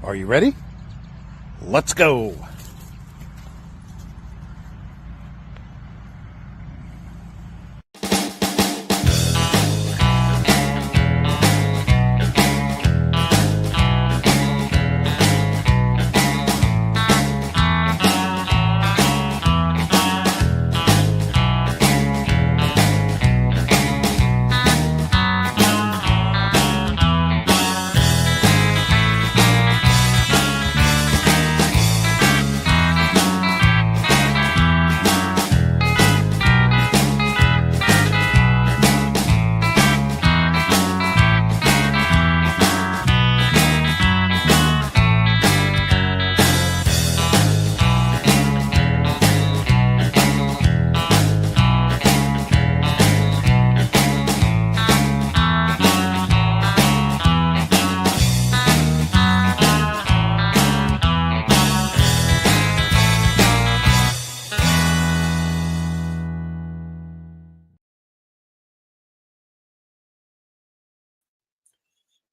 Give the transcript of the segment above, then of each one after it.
Are you ready? Let's go.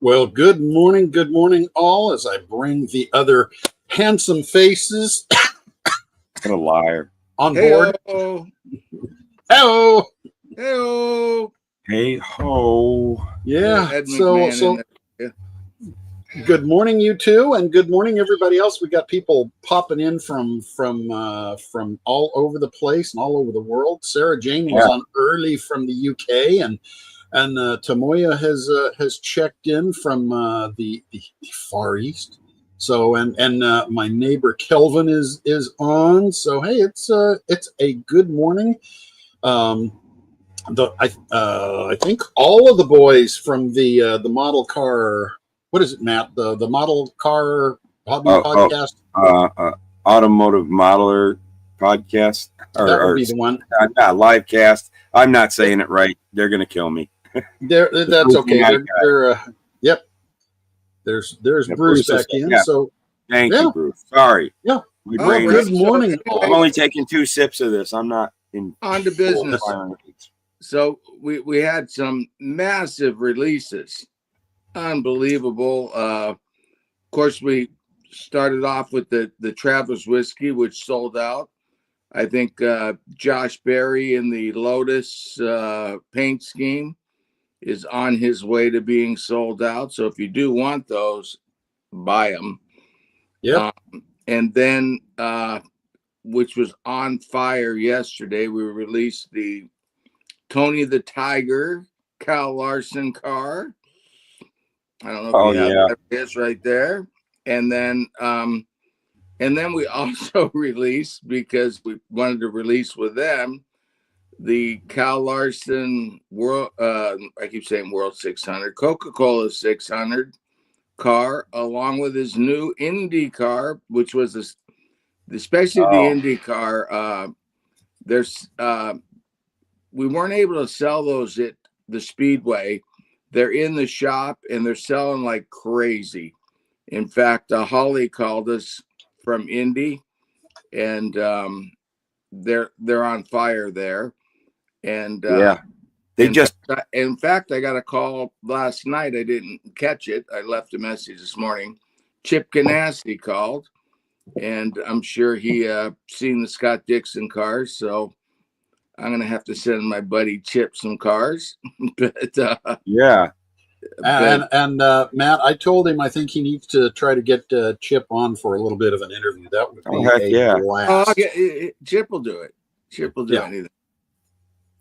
Well, good morning all, as I bring the other handsome faces What a liar. on board. Hey-o. Hello. Hey-o. Hey ho. Yeah. Ed So McMahon in there. good morning, you two, and good morning, everybody else. We got people popping in from all over the place and all over the world. Sarah Jane was on early from the UK, and Tamoya has checked in from the Far East. So and my neighbor Kelvin is on. So hey, it's a good morning. I think all of the boys from the model car. What is it, Matt? The model car hobby podcast. Automotive Modeler podcast. That would be the one. Not live cast. I'm not saying it right. They're gonna kill me. That's okay. Yep. There's Bruce back in. Yeah. So Thank you, Bruce. Sorry. Yeah. Good morning. I'm only taking 2 sips of this. I'm not in On to business. full. So we had some massive releases. Unbelievable. Of course, we started off with the Travelers whiskey, which sold out. I think Josh Berry in the Lotus paint scheme is on his way to being sold out. So if you do want those, buy them. Yeah. And then, which was on fire yesterday, we released the Tony the Tiger Cal Larson car. I don't know if you have that. It is right there. And then we also released, because we wanted to release with them, the Cal Larson World, I keep saying World 600, Coca-Cola 600 car, along with his new Indy car, which was especially the Indy car. We weren't able to sell those at the Speedway. They're in the shop and they're selling like crazy. In fact, Holly called us from Indy, and they're on fire there. And in fact, I got a call last night. I didn't catch it. I left a message this morning. Chip Ganassi called, and I'm sure he seen the Scott Dixon cars. So I'm gonna have to send my buddy Chip some cars. But and Matt, I told him I think he needs to try to get Chip on for a little bit of an interview. That would be a blast. Chip will do it. Chip will do anything.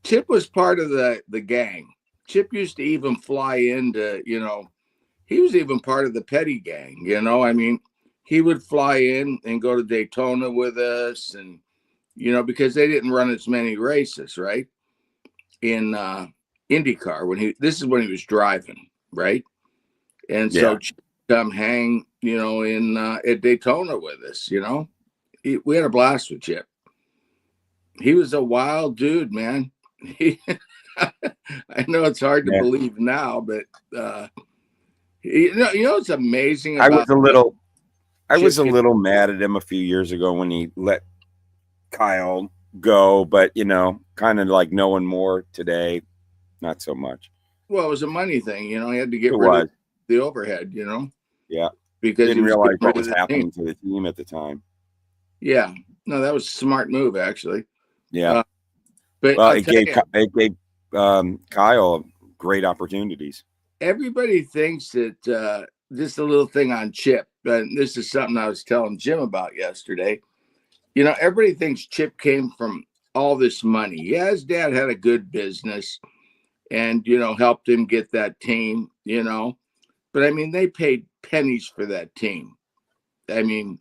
Chip was part of the gang. Chip used to even fly into, he was even part of the Petty gang, I mean, he would fly in and go to Daytona with us, and, because they didn't run as many races, right? In IndyCar, this is when he was driving, right? And so Chip come hang, in at Daytona with us, we had a blast with Chip. He was a wild dude, man. I know it's hard to believe now, but it's amazing. I was a little mad at him a few years ago when he let Kyle go, but kind of like knowing more today, not so much. Well, it was a money thing, he had to get rid of the overhead, Yeah. because Didn't realize what was the happening to the team at the time. Yeah, no, that was a smart move actually. Yeah, But well, I'll it tell gave Kyle great opportunities. everybody thinks that just a little thing on Chip, and this is something I was telling Jim about yesterday. You know, everybody thinks Chip came from all this money. Yeah, his dad had a good business and, you know, helped him get that team, you know. But I mean, they paid pennies for that team. I mean,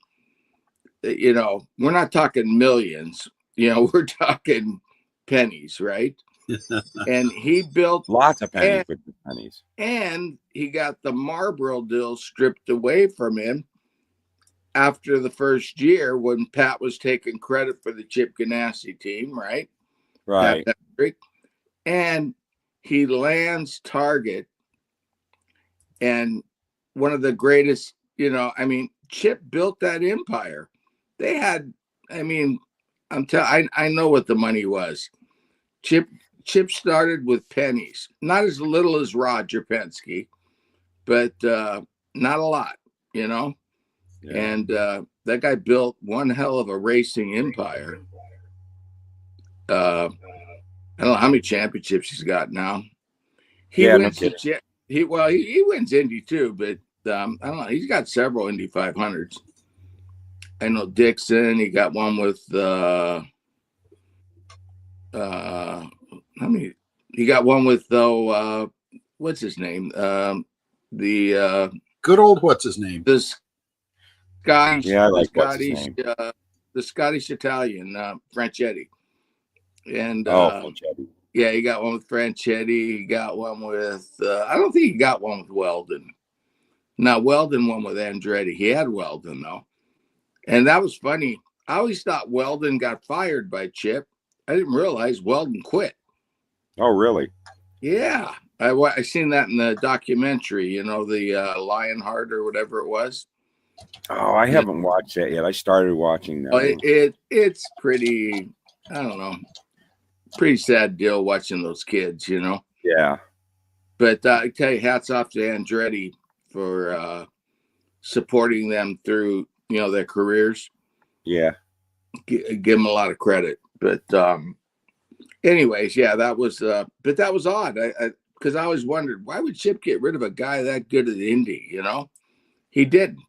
you know, we're not talking millions, you know, we're talking pennies, right? And he built Lots of pennies with the pennies. and he got the Marlboro deal stripped away from him after the first year when Pat was taking credit for the Chip Ganassi team, right? Right. Pat Patrick. And he lands Target, and one of the greatest, you know, I mean, Chip built that empire. They had, I mean, I know what the money was. Chip started with pennies, not as little as Roger Penske, but not a lot, you know. Yeah. And that guy built one hell of a racing empire. I don't know how many championships he's got now. He wins no he wins Indy too, but I don't know. He's got several Indy 500s. I know Dixon. He got one with how many? He got one with though. What's his name? The Good old what's his name? the Scottish. Yeah, I like the what's his Scottish. name. The Scottish Italian Franchetti. And Franchetti. yeah, he got one with Franchetti. He got one with. I don't think he got one with Weldon. Now Weldon won with Andretti. He had Weldon though, and that was funny. I always thought Weldon got fired by Chip. I didn't realize Weldon quit. Oh, really? Yeah, I seen that in the documentary. You know, the Lionheart or whatever it was. Oh, I haven't watched that yet. I started watching that. It's pretty. I don't know. Pretty sad deal watching those kids. You know. Yeah. But I tell you, hats off to Andretti for supporting them through, you know, their careers. Yeah. Give them a lot of credit. But anyways, yeah, that was but that was odd. Because I always wondered, why would Chip get rid of a guy that good at Indy, you know? He didn't.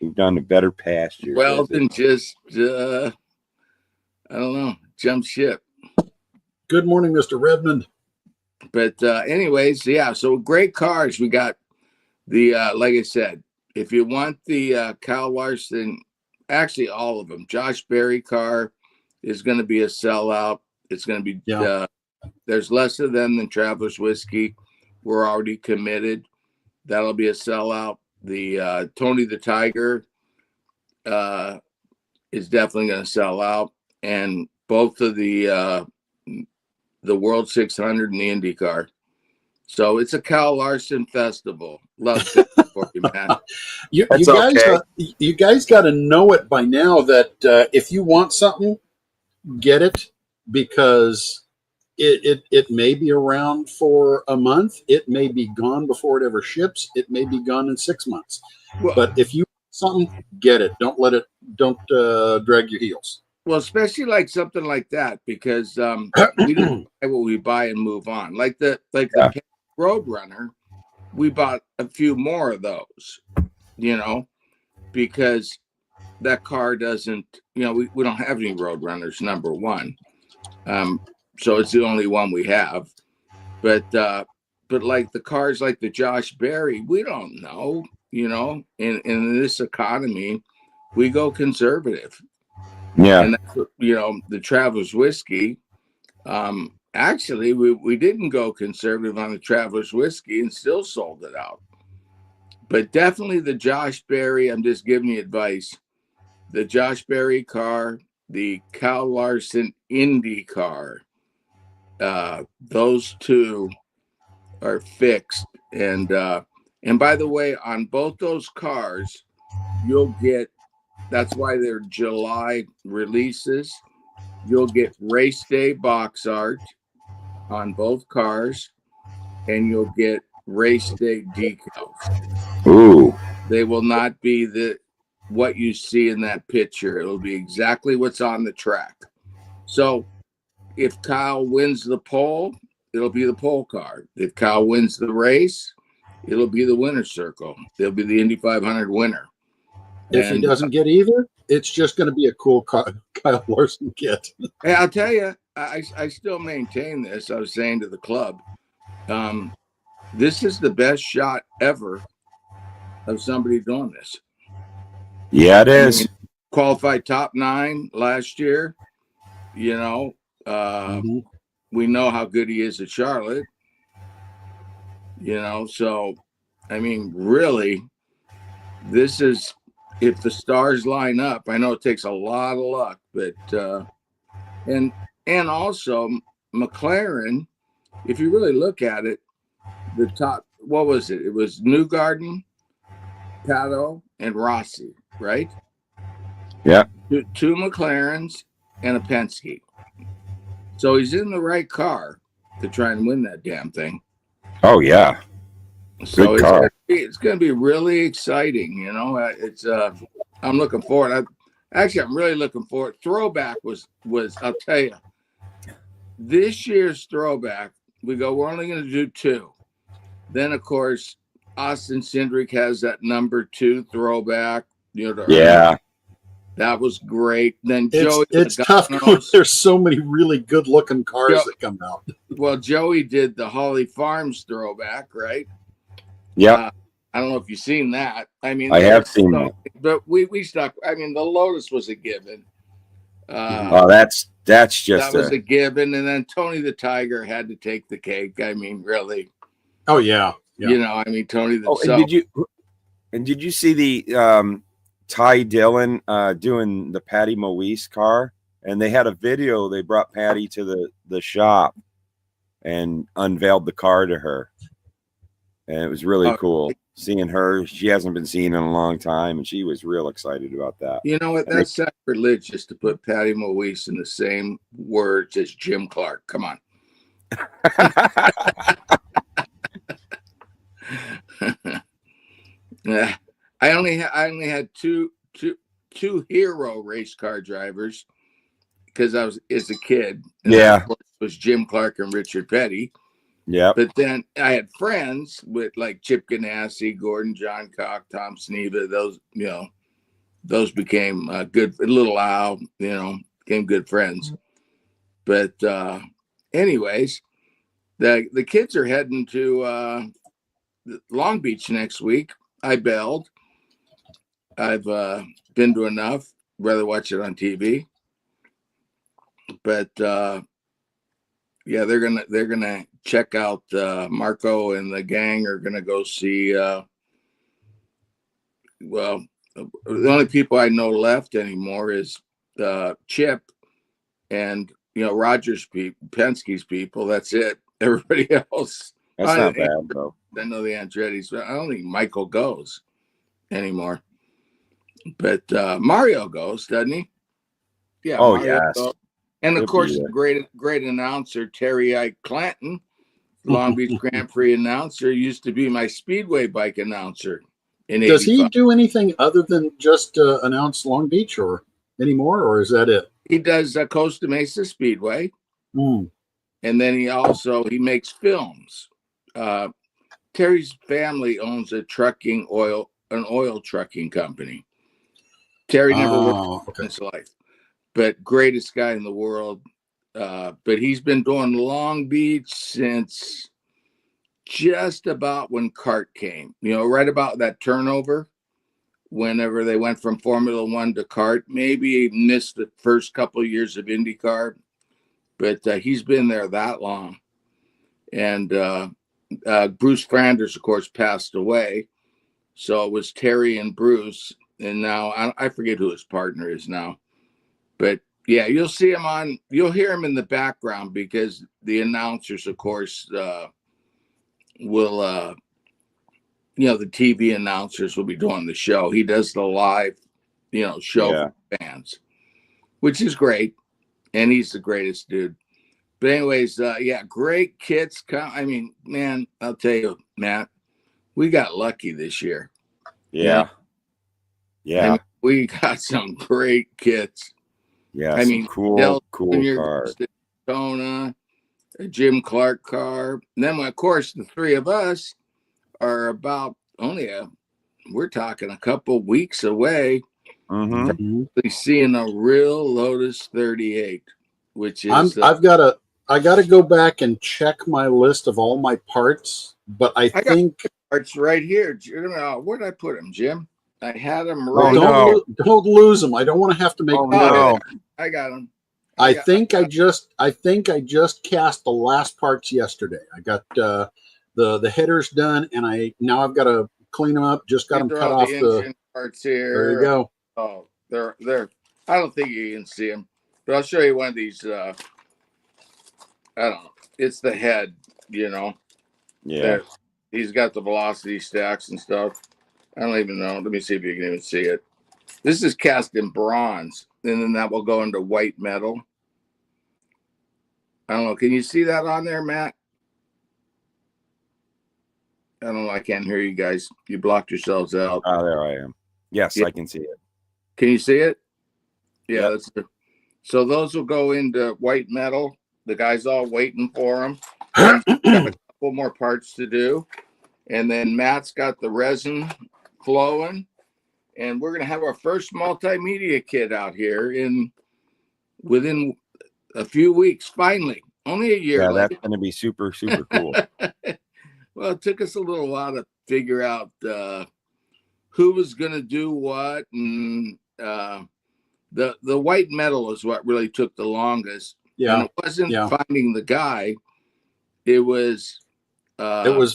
We've done a better pasture. Well, then just I don't know, jump ship. Good morning, Mr. Redmond. But anyways, yeah, so great cars. We got the like I said, if you want the Kyle Larson, actually all of them, Josh Berry car is going to be a sellout. It's going to be there's less of them than Traveler's Whiskey. We're already committed. That'll be a sellout. The Tony the Tiger is definitely going to sell out, and both of the World 600 and the IndyCar. So it's a Kyle Larson festival. Love that for you, man. You guys got to know it by now that if you want something, get it, because it may be around for a month. It may be gone before it ever ships. It may be gone in 6 months. Well, but if you want something, get it. Don't drag your heels. Well, especially like something like that, because we don't buy what we buy and move on. Like the Roadrunner, we bought a few more of those, you know, because that car doesn't, you know, we don't have any Roadrunners, number one. So it's the only one we have. But like the cars like the Josh Berry, we don't know, you know, in this economy, we go conservative. Yeah. And that's, you know, the Traveler's Whiskey. Actually, we didn't go conservative on the Traveler's Whiskey and still sold it out. But definitely the Josh Berry, I'm just giving you advice. The Josh Berry car, the Kyle Larson Indy car, those two are fixed. And by the way, on both those cars, you'll get, that's why they're July releases. You'll get race day box art on both cars, and you'll get race day decals. Ooh. They will not be what you see in that picture. It'll be exactly what's on the track. So if Kyle wins the pole, it'll be the pole car. If Kyle wins the race, it'll be the winner's circle. It'll be the Indy 500 winner. If he doesn't get either, it's just going to be a cool Kyle Larson kit. Hey, I'll tell you, I still maintain this. I was saying to the club, this is the best shot ever of somebody doing this. Yeah, it is. Qualified top 9 last year. You know, we know how good he is at Charlotte. You know, so I mean, really, this is, if the stars line up. I know it takes a lot of luck, but and also McLaren, if you really look at it, the top, what was it? It was Newgarden, Pato, and Rossi, right? Yeah. Two McLarens and a Penske. So he's in the right car to try and win that damn thing. Oh yeah. So it's going to be really exciting. You know, I'm looking forward. I'm really looking forward. Throwback was I'll tell you, this year's throwback, we're only going to do 2. Then of course, Austin Cindric has that number 2 throwback. You know, yeah, that was great. Then it's tough because there's so many really good looking cars that come out. Well, Joey did the Holly Farms throwback, right? Yeah. I don't know if you've seen that. I mean, I have seen that, but we stuck. I mean, the Lotus was a given. That's just that was a given, and then Tony the Tiger had to take the cake. I mean, really. Oh yeah. You know, I mean, Tony the. Did you see the Ty Dillon doing the Patty Moise car? And they had a video. They brought Patty to the shop and unveiled the car to her. And it was really cool seeing her. She hasn't been seen in a long time, and she was real excited about that. You know what? That's sacrilegious to put Patty Moise in the same words as Jim Clark. Come on. I only had two hero race car drivers because I was as a kid. And yeah, it was Jim Clark and Richard Petty. Yeah. But then I had friends with like Chip Ganassi, Gordon John Cock, Tom Sneva. Those, you know, those became good. Little Al, you know, became good friends. But anyways, the kids are heading to Long Beach next week. I bailed. I've been to enough. Rather watch it on TV. But yeah, they're gonna check out Marco and the gang are gonna go see. Well, the only people I know left anymore is Chip and Rogers people, Penske's people. That's it. Everybody else. That's not bad though. I know the Andretti's, but I don't think Michael goes anymore. But Mario goes, doesn't he? Yeah. Oh, Mario yes. goes. And of course, the great announcer, Terry Ike Clanton, Long Beach Grand Prix announcer, used to be my Speedway bike announcer. Does he do anything other than just announce Long Beach or anymore, or is that it? He does Costa Mesa Speedway. And then he makes films. Terry's family owns an oil trucking company. Terry never worked in his life. But greatest guy in the world. But he's been doing Long Beach since just about when kart came, right about that turnover, whenever they went from Formula One to kart. Maybe he missed the first couple of years of IndyCar, but he's been there that long. And Bruce Franders, of course, passed away. So it was Terry and Bruce. And now I forget who his partner is now. But yeah, you'll hear him in the background because the announcers, of course, will, the TV announcers will be doing the show. He does the live, show for fans, which is great. And he's the greatest dude. But anyways, yeah, great kits. I mean, man, I'll tell you, Matt, we got lucky this year. Yeah. Yeah. I mean, we got some great kits. Yeah. I mean, cool Junior cars. Daytona, a Jim Clark car. And then, of course, the three of us are about we're talking a couple weeks away Mm-hmm. from seeing a real Lotus 38, which is I gotta go back and check my list of all my parts, but I think parts right here. Where did I put them, Jim? I had them oh, right. don't lose them. I don't want to have to make. Oh, no. I got them. I think I just cast the last parts yesterday. I got the headers done, and I've got to clean them up. Just got them cut off the parts here. There you go. Oh, they're. I don't think you can see them, but I'll show you one of these. I don't know. It's the head, you know. Yeah. He's got the velocity stacks and stuff. I don't even know. Let me see if you can even see it. This is cast in bronze, and then that will go into white metal. I don't know. Can you see that on there, Matt? I don't know. I can't hear you guys. You blocked yourselves out. Oh, there I am. Yes, yeah. I can see it. Can you see it? Yeah. That's so those will go into white metal. The guy's all waiting for them. Got a couple more parts to do. And then Matt's got the resin flowing. And we're going to have our first multimedia kit out here within a few weeks, finally. Only a year. Yeah, that's going to be super, super cool. Well, it took us a little while to figure out who was going to do what. And the white metal is what really took the longest. Yeah. And it wasn't finding the guy. It was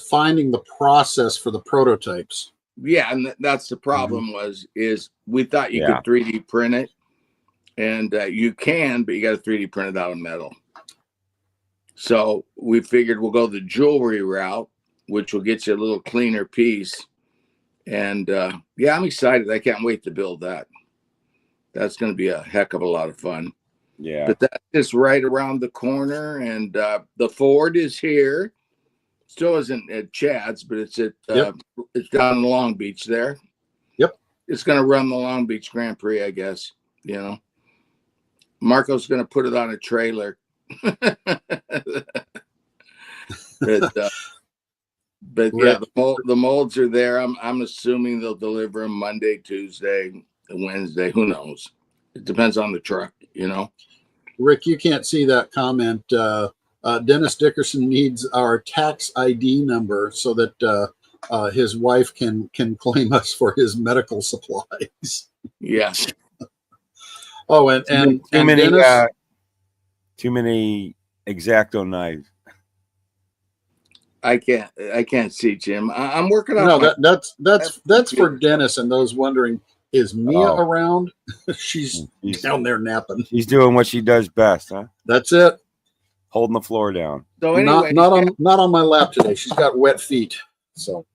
finding the process for the prototypes. Yeah, and that's the problem is we thought you could 3D print it, and you can, but you got to 3D print it out of metal. So we figured we'll go the jewelry route, which will get you a little cleaner piece. And yeah, I'm excited. I can't wait to build that. That's going to be a heck of a lot of fun. Yeah. But that's just right around the corner, and the Ford is here. Still isn't at Chad's, but it's at it's down in Long Beach there. Yep. It's going to run the Long Beach Grand Prix, I guess. You know, Marco's going to put it on a trailer. but yeah, the molds are there. I'm assuming they'll deliver them Monday, Tuesday, Wednesday. Who knows? It depends on the truck, you know. Rick, you can't see that comment. Dennis Dickerson needs our tax ID number so that his wife can claim us for his medical supplies. Yes. Oh, and too many Dennis, too many X-Acto knives. I can't see, Jim. I'm working on. No, that's for Dennis and those wondering. Is Mia around? She's down there napping. She's doing what she does best, huh? That's it. Holding the floor down. So anyway, not on my lap today. She's got wet feet. So,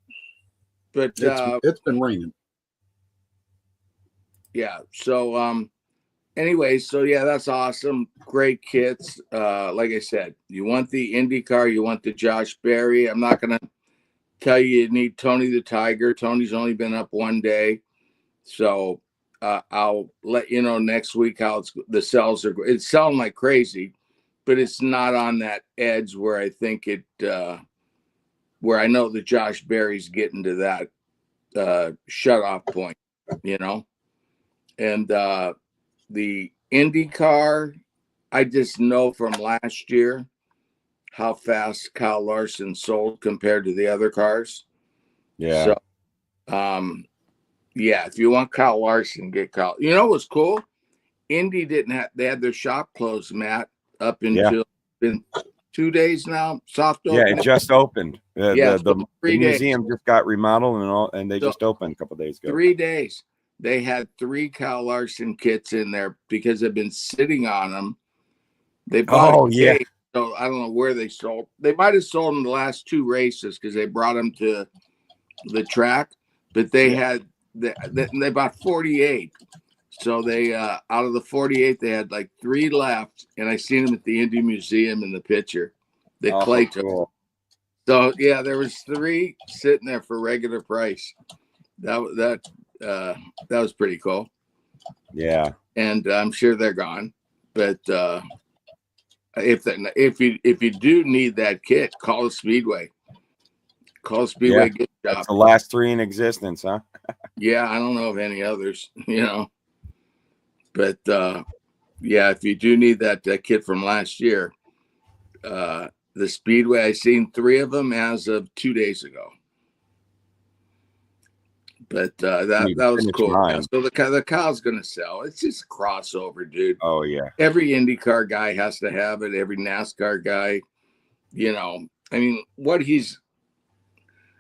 but it's been raining. Yeah. So anyway, so yeah, that's awesome. Great kits. Like I said, you want the IndyCar, you want the Josh Berry. I'm not gonna tell you need Tony the Tiger. Tony's only been up one day. So I'll let you know next week how the sales are. It's selling like crazy, but it's not on that edge where I think it, where I know that Josh Berry's getting to that shut off point, you know. And the IndyCar, I just know from last year how fast Kyle Larson sold compared to the other cars. Yeah. So, yeah, if you want Kyle Larson, get Kyle. You know what's cool? Indy they had their shop closed, Matt, up until been 2 days now. Soft open. Yeah, it just opened. The 3 days. Museum just got remodeled and they just opened a couple days ago. 3 days. They had 3 Kyle Larson kits in there because they've been sitting on them. They bought so I don't know where they sold. They might have sold them the last 2 races because they brought them to the track, but they had they bought 48. So they out of the 48, they had like 3 left, and I seen them at the Indy Museum in the picture. The Clay took. Cool. So yeah, there was 3 sitting there for regular price. That was pretty cool. Yeah. And I'm sure they're gone. But if you do need that kit, call the Speedway. Call Speedway. Yeah, that's the last 3 in existence, huh? Yeah, I don't know of any others, But yeah, if you do need that kit from last year, the Speedway, I seen 3 of them as of 2 days ago. But that was cool. Yeah, so the Kyle's gonna sell. It's just a crossover, dude. Oh yeah. Every IndyCar guy has to have it. Every NASCAR guy, I mean, what he's.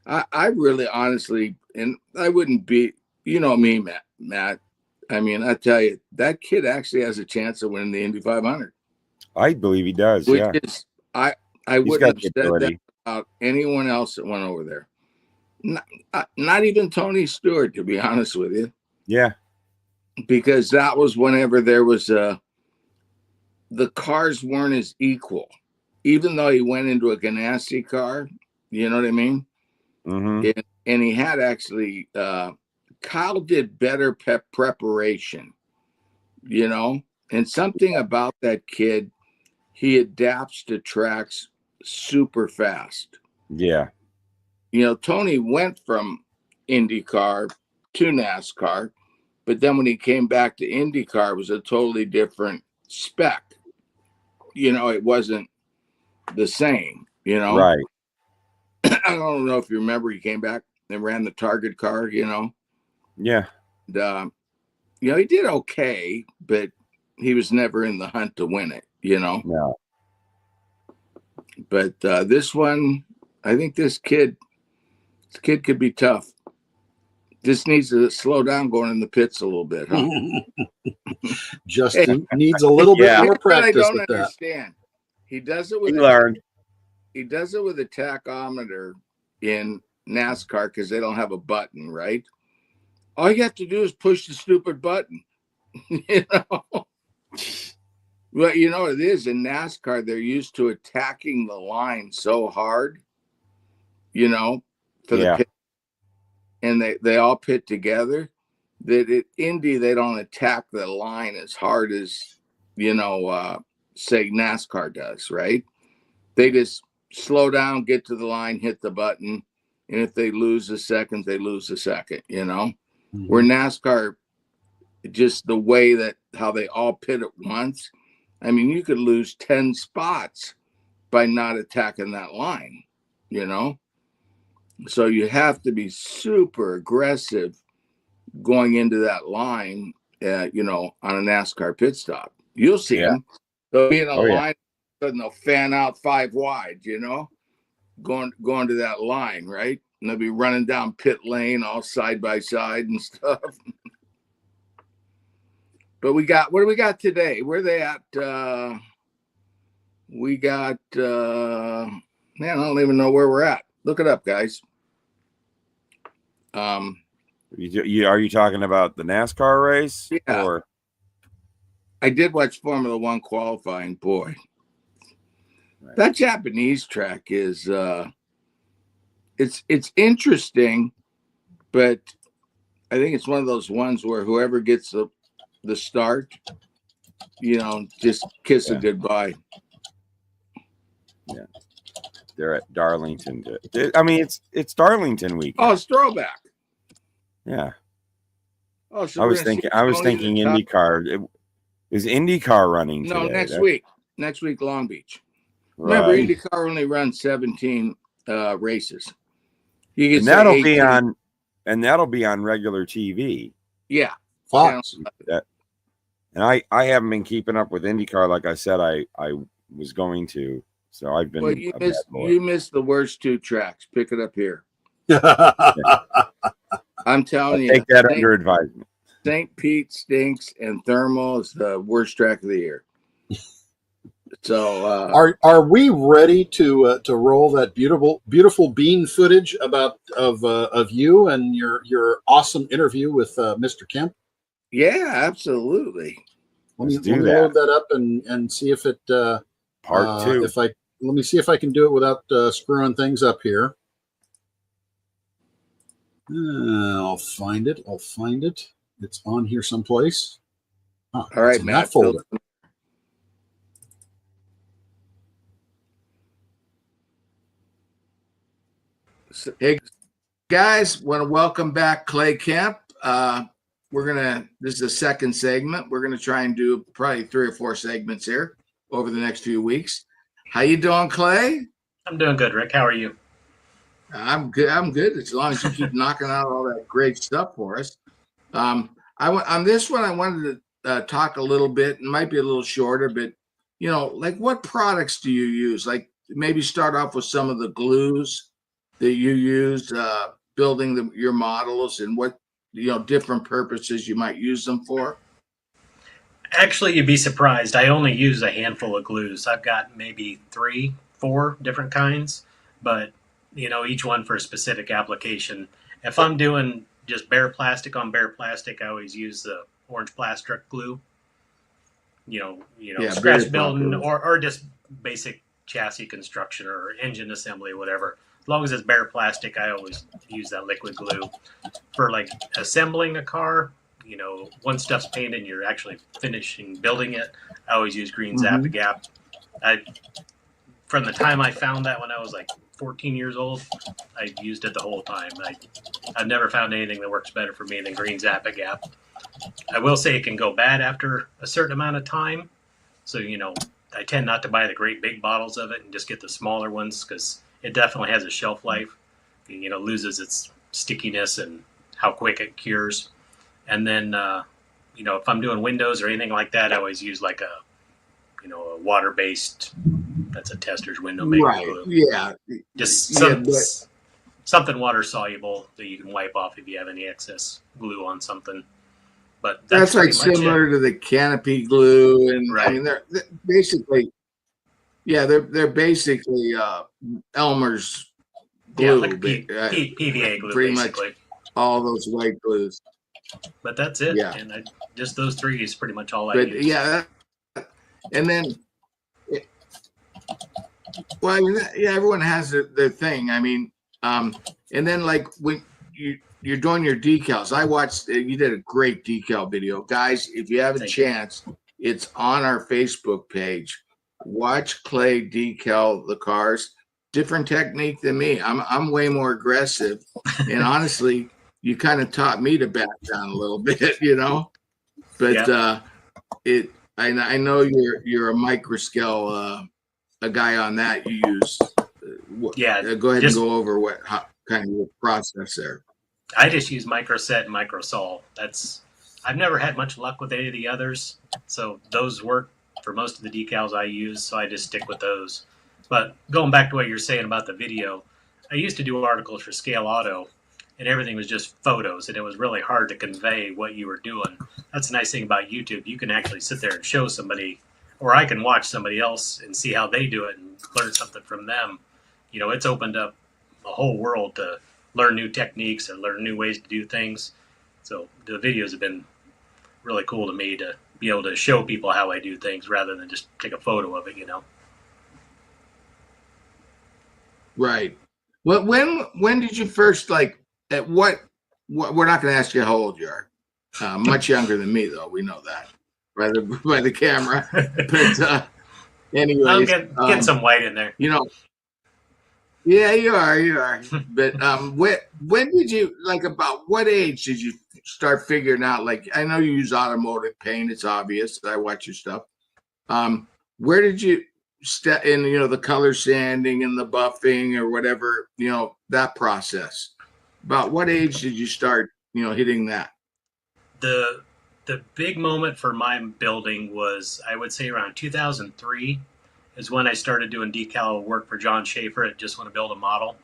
I really, honestly, and I wouldn't be, me, Matt. I mean, I tell you, that kid actually has a chance of winning the Indy 500. I believe he does. Which yeah. is, I wouldn't have said that about anyone else that went over there. Not even Tony Stewart, to be honest with you. Yeah. Because that was whenever there was the cars weren't as equal. Even though he went into a Ganassi car, you know what I mean? Mm-hmm. And he had actually, Kyle did better preparation, and something about that kid, he adapts to tracks super fast. Yeah. Tony went from IndyCar to NASCAR, but then when he came back to IndyCar, it was a totally different spec. It wasn't the same, Right. I don't know if you remember, he came back and ran the Target car, Yeah. And, he did okay, but he was never in the hunt to win it, No. But this one, I think this kid could be tough. Just needs to slow down going in the pits a little bit, huh? Just needs a little bit more practice. I don't understand. He does it with He does it with a tachometer in NASCAR because they don't have a button, right? All you have to do is push the stupid button. Well, you know what it is in NASCAR, they're used to attacking the line so hard, for the pit. And they all pit together. That at Indy, they don't attack the line as hard as, say NASCAR does, right? They just slow down, get to the line, hit the button. And if they lose a second, they lose a second, Mm-hmm. Where NASCAR, just the way that how they all pit at once, I mean, you could lose 10 spots by not attacking that line, So you have to be super aggressive going into that line, on a NASCAR pit stop. You'll see them. They'll be in a line, and they'll fan out 5 wide, going to that line, right? And they'll be running down pit lane all side by side and stuff. But what do we got today? Where are they at? We got, man, I don't even know where we're at. Look it up, guys. Are you talking about the NASCAR race? Yeah. Or? I did watch Formula One qualifying. Boy, that Japanese track is, it's interesting, but I think it's one of those ones where whoever gets the start, just kiss it goodbye. Yeah, they're at Darlington. I mean, it's Darlington week. Oh, it's throwback. Yeah. Oh, so I was thinking IndyCar. Is IndyCar running today? No, next week. Next week, Long Beach. Right. Remember, IndyCar only runs 17 races. And that'll be on regular TV. Yeah, Fox. And I haven't been keeping up with IndyCar like I said I was going to. So I've been. Well, you missed the worst 2 tracks. Pick it up here. I'm telling you. Take that under advisement. St. Pete stinks, and Thermal is the worst track of the year. So, are we ready to roll that beautiful bean footage of you and your awesome interview with Mr. Kemp? Yeah, absolutely. Let me do load that. that up and see if it Part two. let me see if I can do it without screwing things up here. I'll find it. I'll find it. It's on here someplace. All right, in Matt. that folder. Hey, guys, want to welcome back Clay Kemp. This is the second segment. We're gonna try and do probably 3 or 4 segments here over the next few weeks. How you doing, Clay? I'm doing good, Rick. How are you? I'm good. I'm good. As long as you keep knocking out all that great stuff for us. On this one, I wanted to talk a little bit. It might be a little shorter, but like what products do you use? Like maybe start off with some of the glues that you used building your models, and what different purposes you might use them for. Actually, you'd be surprised. I only use a handful of glues. I've got maybe 3, 4 different kinds, but each one for a specific application. If I'm doing just bare plastic on bare plastic, I always use the orange plastic glue. Scratch building or just basic chassis construction or engine assembly, whatever. As long as it's bare plastic, I always use that liquid glue. For like assembling a car, once stuff's painted and you're actually finishing building it, I always use green Zap-A-Gap. From the time I found that when I was like 14 years old, I used it the whole time. I've never found anything that works better for me than green Zap-A-Gap. I will say it can go bad after a certain amount of time. So, I tend not to buy the great big bottles of it and just get the smaller ones because it definitely has a shelf life. Loses its stickiness and how quick it cures. And then, if I'm doing windows or anything like that, I always use like a water-based, that's a tester's window maker glue. Yeah. Just something water soluble that you can wipe off if you have any excess glue on something. But that's like similar to the canopy glue, and right. I mean they're basically, they're basically Elmer's glue, like PVA glue, pretty basically. Much all those white glues. But that's it. Yeah, and just those 3 is pretty much all I use. Yeah, and then. Well, I mean, everyone has their thing. I mean, and then like when you're doing your decals, I watched. You did a great decal video, guys. If you have a chance, it's on our Facebook page. Watch Clay decal the cars. Different technique than me. I'm way more aggressive, and honestly, you kind of taught me to back down a little bit, But I know you're a microscale. A guy on that you use. Go ahead and go over how kind of your process there. I just use microset and microsol. I've never had much luck with any of the others, so those work for most of the decals I use, so I just stick with those. But going back to what you're saying about the video, I used to do articles for Scale Auto, and everything was just photos, and it was really hard to convey what you were doing. That's the nice thing about YouTube. You can actually sit there and show somebody, or I can watch somebody else and see how they do it and learn something from them. It's opened up a whole world to learn new techniques and learn new ways to do things. So the videos have been really cool to me to be able to show people how I do things rather than just take a photo of it, Right. Well, when did you first at what we're not going to ask you how old you are. Much younger than me, though. We know that by the camera. But anyways, I'll get some white in there. Yeah, you are. But when did you about what age did you start figuring out? Like, I know you use automotive paint. It's obvious. I watch your stuff. Where did you step in? The color sanding and the buffing or whatever. That process. About what age did you start? Hitting that. The big moment for my building was, I would say, around 2003 is when I started doing decal work for John Schaefer at Just Want to Build a Model.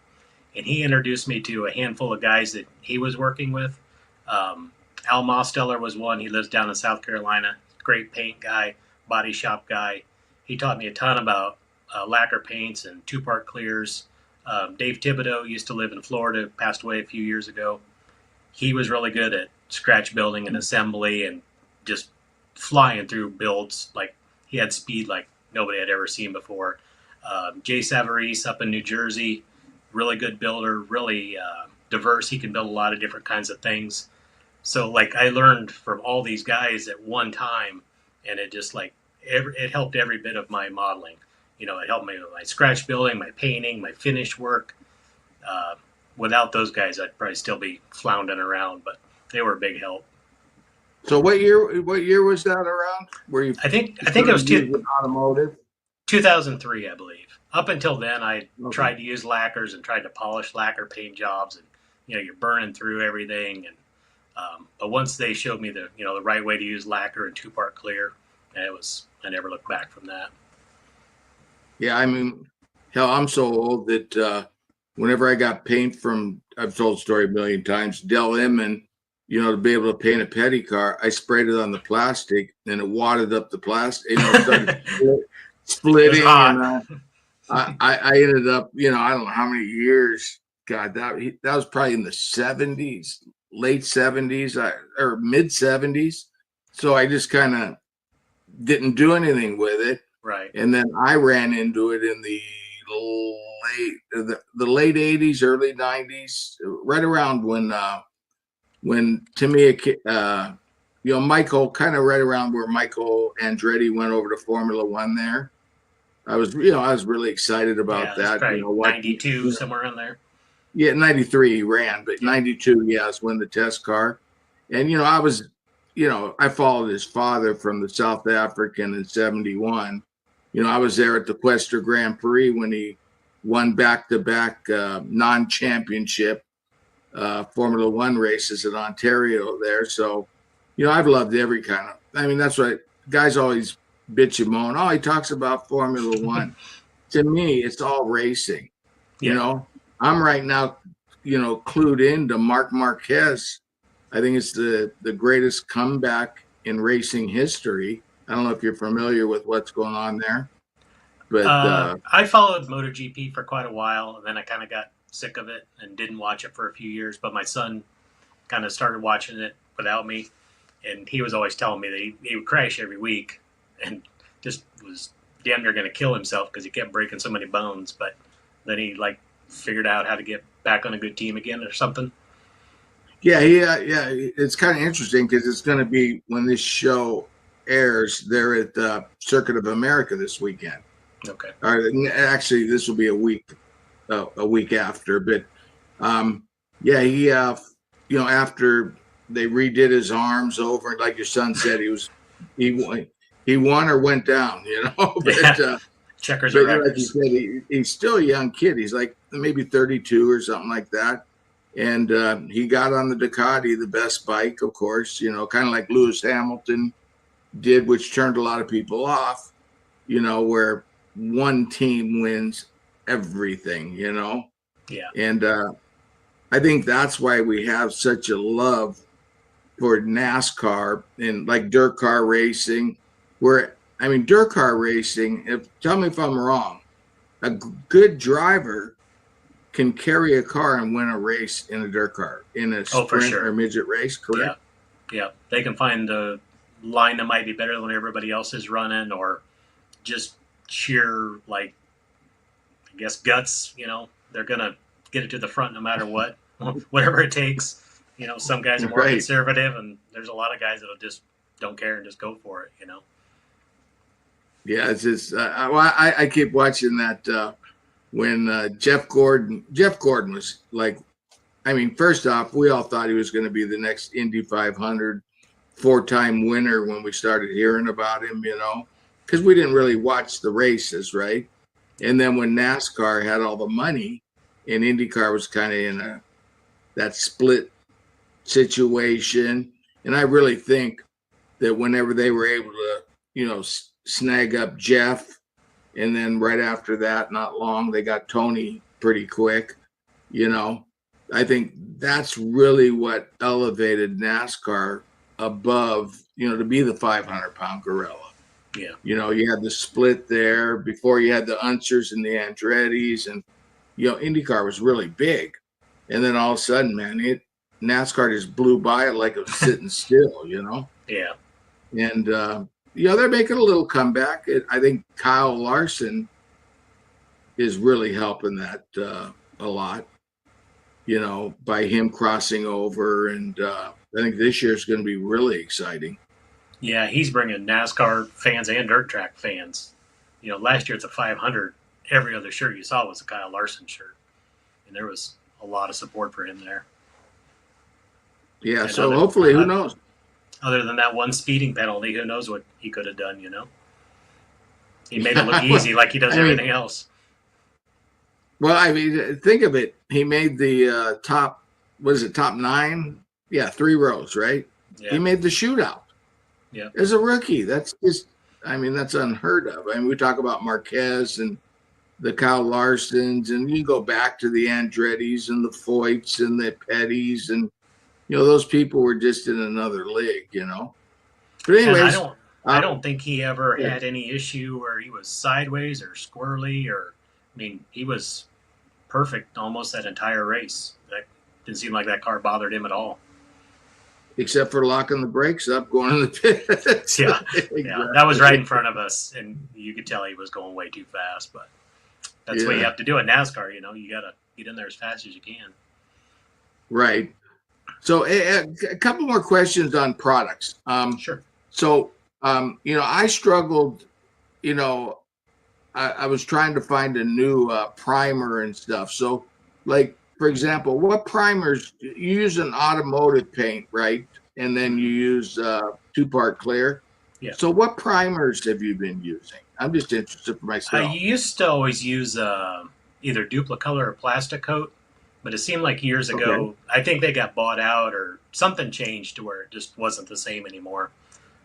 And he introduced me to a handful of guys that he was working with. Al Mosteller was one. He lives down in South Carolina. Great paint guy, body shop guy. He taught me a ton about lacquer paints and two-part clears. Dave Thibodeau used to live in Florida, passed away a few years ago. he was really good at scratch building and assembly and just flying through builds. Like, he had speed like nobody had ever seen before. Jay Savarese up in New Jersey, really good builder, really diverse. He can build a lot of different kinds of things. So like, I learned from all these guys at one time, and it just like it helped every bit of my modeling. You know, it helped me with my scratch building, my painting, my finish work. Without those guys, I'd probably still be floundering around, but they were a big help. So what year was that around? Where you? I think it was automotive. 2003, I believe. Up until then, I tried to use lacquers and tried to polish lacquer paint jobs, and you're burning through everything. And but once they showed me the right way to use lacquer and 2-part clear, I never looked back from that. Yeah, I mean, hell, I'm so old that whenever I got paint from, I've told the story a million times, Del Inman, to be able to paint a petty car, I sprayed it on the plastic and it wadded up the plastic, started splitting. And I ended up, I don't know how many years. God, that was probably in the 70s, late 70s or mid 70s. So I just kind of didn't do anything with it. Right. And then I ran into it in the late 80s, early 90s, right around when Timmy, Michael, kind of right around where Michael Andretti went over to Formula One there. I was really excited about that. 92, somewhere in there. Yeah, 93 he ran, but 92, is when the test car. And, I was, I followed his father from the South African in 71. I was there at the Quester Grand Prix when he won back-to-back non-championship Formula One races in Ontario there. So, I've loved every kind of, that's what guys always bitch and moan. Oh, he talks about Formula One. To me, it's all racing. Yeah. I'm right now, clued into Marc Marquez. I think it's the greatest comeback in racing history. I don't know if you're familiar with what's going on there, but I followed MotoGP for quite a while, and then I kind of got sick of it and didn't watch it for a few years. But my son kind of started watching it without me, and he was always telling me that he would crash every week and just was damn near going to kill himself because he kept breaking so many bones. But then he figured out how to get back on a good team again or something. Yeah. It's kind of interesting because it's going to be when this show airs. They're at the Circuit of America this weekend. Okay. Actually, this will be a week after. But he after they redid his arms over, like your son said, he won or went down. But, checkers but or like you said, he's still a young kid. He's like maybe 32 or something like that. And he got on the Ducati, the best bike, of course, kind of like Lewis Hamilton did, which turned a lot of people off, where one team wins everything, Yeah. And I think that's why we have such a love for NASCAR and like dirt car racing, dirt car racing, tell me if I'm wrong, a good driver can carry a car and win a race in a dirt car, in a sprint or midget race, correct? Yeah. They can find the line that might be better than what everybody else is running, or just sheer, guts. They're going to get it to the front no matter what, whatever it takes. Some guys are more conservative, and there's a lot of guys that just don't care and just go for it, Yeah, it's just, I keep watching that when Jeff Gordon was first off, we all thought he was going to be the next Indy 500 4-time winner when we started hearing about him, because we didn't really watch the races, right? And then when NASCAR had all the money and IndyCar was kind of in that split situation. And I really think that whenever they were able to, snag up Jeff, and then right after that, not long, they got Tony pretty quick, I think that's really what elevated NASCAR above, to be the 500-pound gorilla. Yeah. You had the split there before you had the Unsers and the Andrettis, and, IndyCar was really big. And then all of a sudden, man, NASCAR just blew by it like it was sitting still, you know? Yeah. And, they're making a little comeback. I think Kyle Larson is really helping that a lot, by him crossing over. And I think this year is going to be really exciting. Yeah, he's bringing NASCAR fans and dirt track fans. Last year at the 500, every other shirt you saw was a Kyle Larson shirt. And there was a lot of support for him there. Yeah, and so hopefully, who knows? Other than that one speeding penalty, who knows what he could have done, He made it look easy like he does everything else. Well, I mean, think of it. He made the top 9? Yeah, 3 rows, right? Yeah. He made the shootout. Yeah. As a rookie, that's just, that's unheard of. We talk about Marquez and the Kyle Larsons, and you go back to the Andrettis and the Foyts and the Pettys, and those people were just in another league, But anyways, and I don't think he ever had any issue where he was sideways or squirrely, or he was perfect almost that entire race. That didn't seem like that car bothered him at all. Except for locking the brakes up, going in the pits. Yeah, exactly. Yeah, that was right in front of us, and you could tell he was going way too fast. But that's what you have to do at NASCAR. You got to get in there as fast as you can. Right. So a couple more questions on products. Sure. So, I struggled, I was trying to find a new primer and stuff. So, like, for example, what primers, you use an automotive paint, right? And then you use 2-part clear. Yeah. So what primers have you been using? I'm just interested for myself. I used to always use either Duplicolor or Plasticoat. But it seemed like years ago, I think they got bought out or something changed to where it just wasn't the same anymore.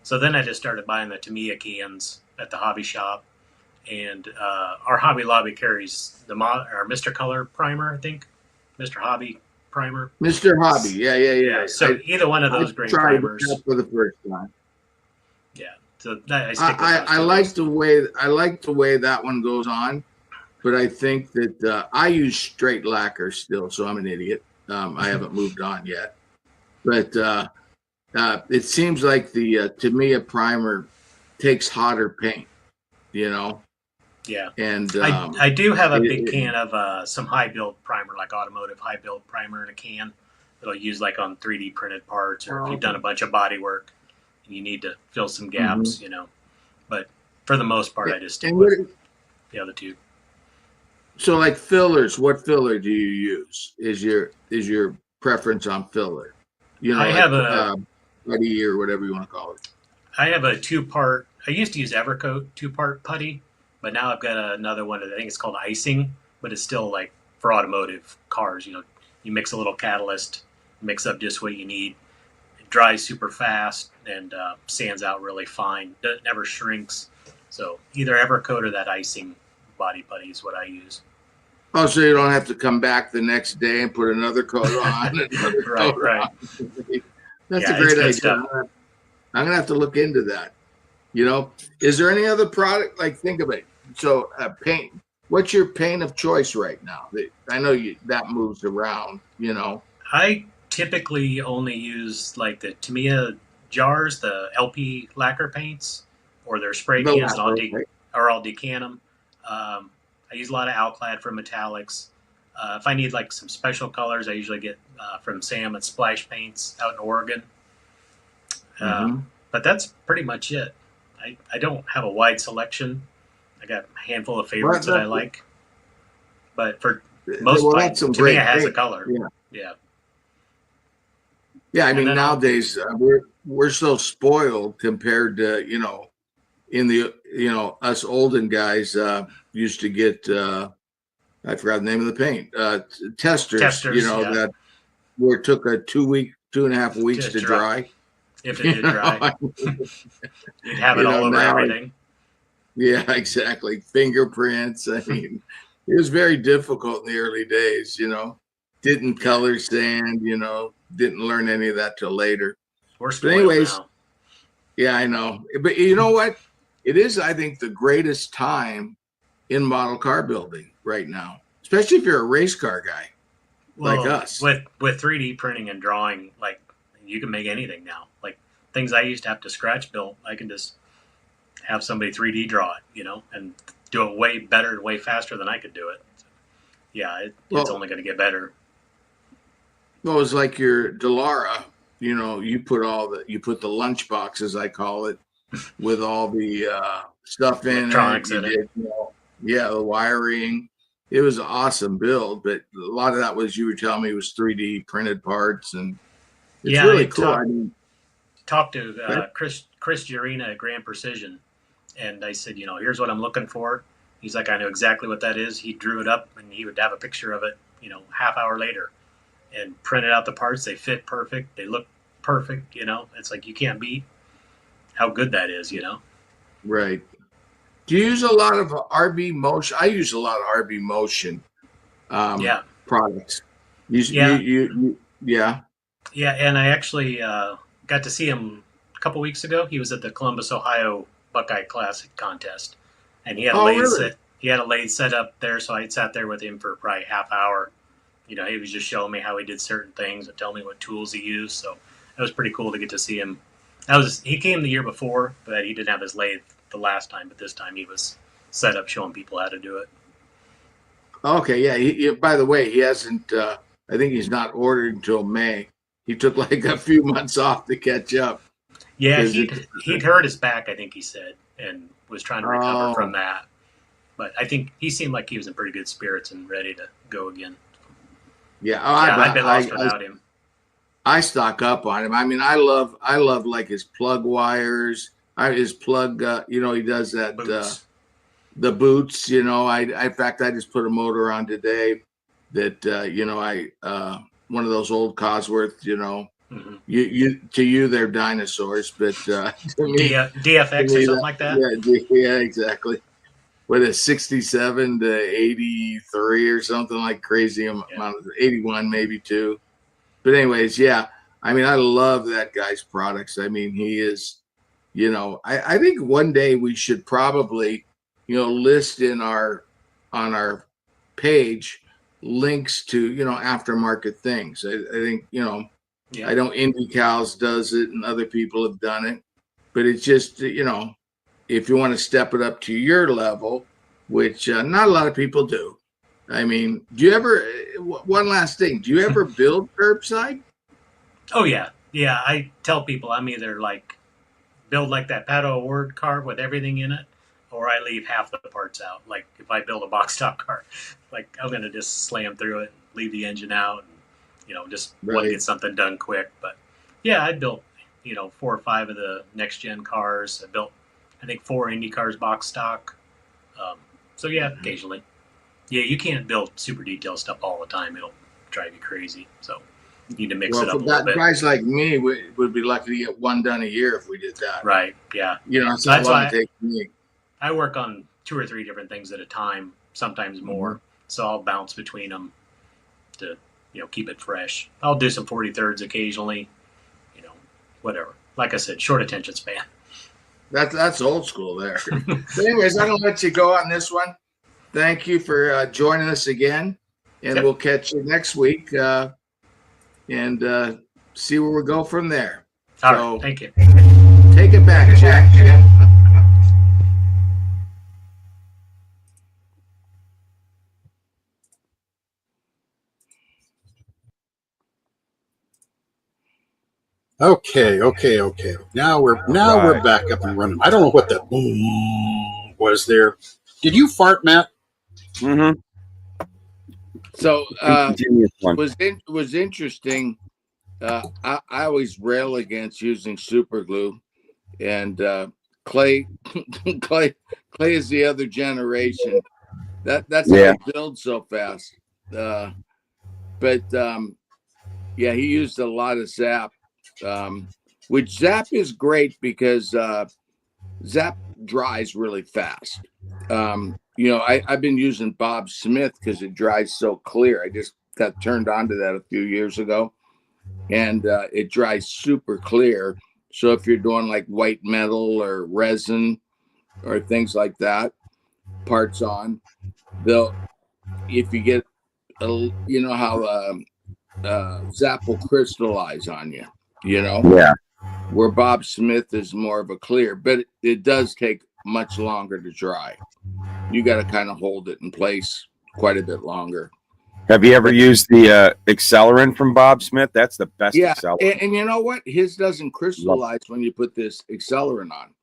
So then I just started buying the Tamiya cans at the hobby shop. And our Hobby Lobby carries our Mr. Color primer, I think. Mr. Hobby primer. Mr. Hobby, yeah. So either one of those great primers. For the first time. Yeah. So I stick with I like the way that one goes on. But I think that I use straight lacquer still, so I'm an idiot. I haven't moved on yet. But it seems like the Tamiya primer takes hotter paint, Yeah. And I do have a big can of some high build primer, like automotive high build primer in a can that I'll use like on 3D printed parts, or if you've done a bunch of body work and you need to fill some gaps, But for the most part, I just stick with the other two. So, like fillers, what filler do you use? Is your preference on filler? I have a putty or whatever you want to call it. I have a 2-part. I used to use Evercoat 2-part putty, but now I've got another one. I think it's called icing, but it's still like for automotive cars. You mix a little catalyst, mix up just what you need. It dries super fast and sands out really fine. It never shrinks. So either Evercoat or that icing body putty is what I use. Oh, so you don't have to come back the next day and put another coat on. Right. That's a great idea. I'm gonna have to look into that. Is there any other product? Like, think of it. So, paint. What's your paint of choice right now? I know that moves around. I typically only use like the Tamiya jars, the LP lacquer paints, or their spray cans, and I'll decant them. I use a lot of Alclad for metallics. If I need like some special colors, I usually get from Sam at Splash Paints out in Oregon. But that's pretty much it. I don't have a wide selection. I got a handful of favorites that I like. But for most part, Tamiya has a color. Yeah. Yeah, I mean, nowadays we're so spoiled compared to, in the, us olden guys used to get, I forgot the name of the paint, testers, that where it took a 2.5 weeks to dry. If it did dry. You'd have it all over everything. Yeah, exactly. Fingerprints. I mean, it was very difficult in the early days, Didn't color sand, didn't learn any of that till later. But anyways, now. Yeah, I know. But you know what? It is, I think, the greatest time in model car building right now, especially if you're a race car guy. like us. With 3D printing and drawing, like you can make anything now. Like things I used to have to scratch build, I can just have somebody 3D draw it, you know, and do it way better, way faster than I could do it. So, yeah, it's only going to get better. Well, it's like your Delara, you know, you put the lunchbox, as I call it, with all the stuff in Electronics it. in it. You know, yeah, the wiring. It was an awesome build, but a lot of that was, you were telling me, was 3D printed parts, and it's really cool. Talked to Chris Giarina at Grand Precision, and I said, you know, here's what I'm looking for. He's like, I know exactly what that is. He drew it up, and he would have a picture of it, you know, half hour later, and printed out the parts. They fit perfect. They look perfect. You know, it's like you can't beat how good that is. You know, right? Do you use a lot of RB Motion? I use a lot of RB Motion. Products. Yeah. And I actually got to see him a couple weeks ago. He was at the Columbus, Ohio Buckeye Classic contest, and he had a lathe set up there. So I sat there with him for probably half hour. You know, he was just showing me how he did certain things and telling me what tools he used. So it was pretty cool to get to see him. He came the year before, but he didn't have his lathe the last time. But this time he was set up showing people how to do it. Okay, yeah. He, by the way, he hasn't. I think he's not ordered until May. He took like a few months off to catch up. Yeah, he'd hurt his back, I think he said, and was trying to recover from that. But I think he seemed like he was in pretty good spirits and ready to go again. Yeah, I'd been lost without him. I stock up on him. I mean, I love like his plug wires. His plug, you know, he does that. Boots. The boots, you know. In fact, I just put a motor on today. That you know, one of those old Cosworth, you know. Mm-hmm. To you they're dinosaurs, but to me, DFX or something like that. Yeah, exactly. With a 67 to 83 or something, like crazy amount of 81 maybe too. But anyways, yeah. I mean, I love that guy's products. I mean, he is, you know, I think one day we should probably, you know, list on our page links to, you know, aftermarket things. I think, you know, I know IndyCals does it and other people have done it, but it's just, you know, if you want to step it up to your level, which not a lot of people do. I mean, do you ever, one last thing, do you ever build curbside? Oh, yeah. Yeah, I tell people I'm either like build like that Pato Award car with everything in it, or I leave half the parts out. Like if I build a box top car, like I'm going to just slam through it, leave the engine out, and, you know, just want to get something done quick. But yeah, I built, you know, 4 or 5 of the next gen cars. I built, I think, 4 Indy cars box stock. So yeah, occasionally. Yeah, you can't build super detailed stuff all the time. It'll drive you crazy. So you need to mix it up a little bit. Guys like me would be lucky to get one done a year if we did that. Right. Yeah. You know, so that's why it takes me. I work on 2 or 3 different things at a time, sometimes more. So I'll bounce between them to, you know, keep it fresh. I'll do some 43rds occasionally, you know, whatever. Like I said, short attention span. That's old school there. But anyways, I'm going to let you go on this one. Thank you for joining us again, and we'll catch you next week and see where we go from there. All right, thank you. Take it back, Jack. Okay. Now we're back up and running. I don't know what that boom was there. Did you fart, Matt? Mm-hmm. So was interesting. I always rail against using super glue, and Clay is the other generation. That's how he builds so fast. But he used a lot of Zap. Which Zap is great because Zap dries really fast. You know, I've been using Bob Smith because it dries so clear. I just got turned on to that a few years ago, and it dries super clear. So if you're doing like white metal or resin or things like that, parts on, if you get you know how Zap will crystallize on you, you know? Yeah. Where Bob Smith is more of a clear, but it does take much longer to dry. You got to kind of hold it in place quite a bit longer. Have you ever used the accelerant from Bob Smith? That's the best accelerant. And you know what? His doesn't crystallize when you put this accelerant on.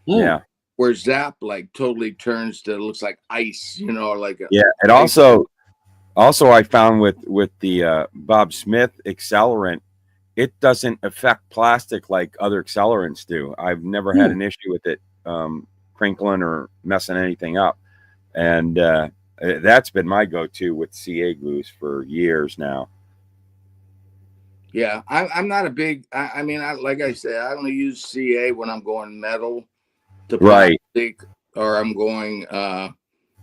Yeah. Where Zap like totally turns to, looks like ice, you know, like and also I found with the Bob Smith accelerant, it doesn't affect plastic like other accelerants do. I've never had an issue with it crinkling or messing anything up, and that's been my go-to with CA glues for years now. Yeah, I'm not a big. I mean, like I said, I only use CA when I'm going metal to plastic, or I'm going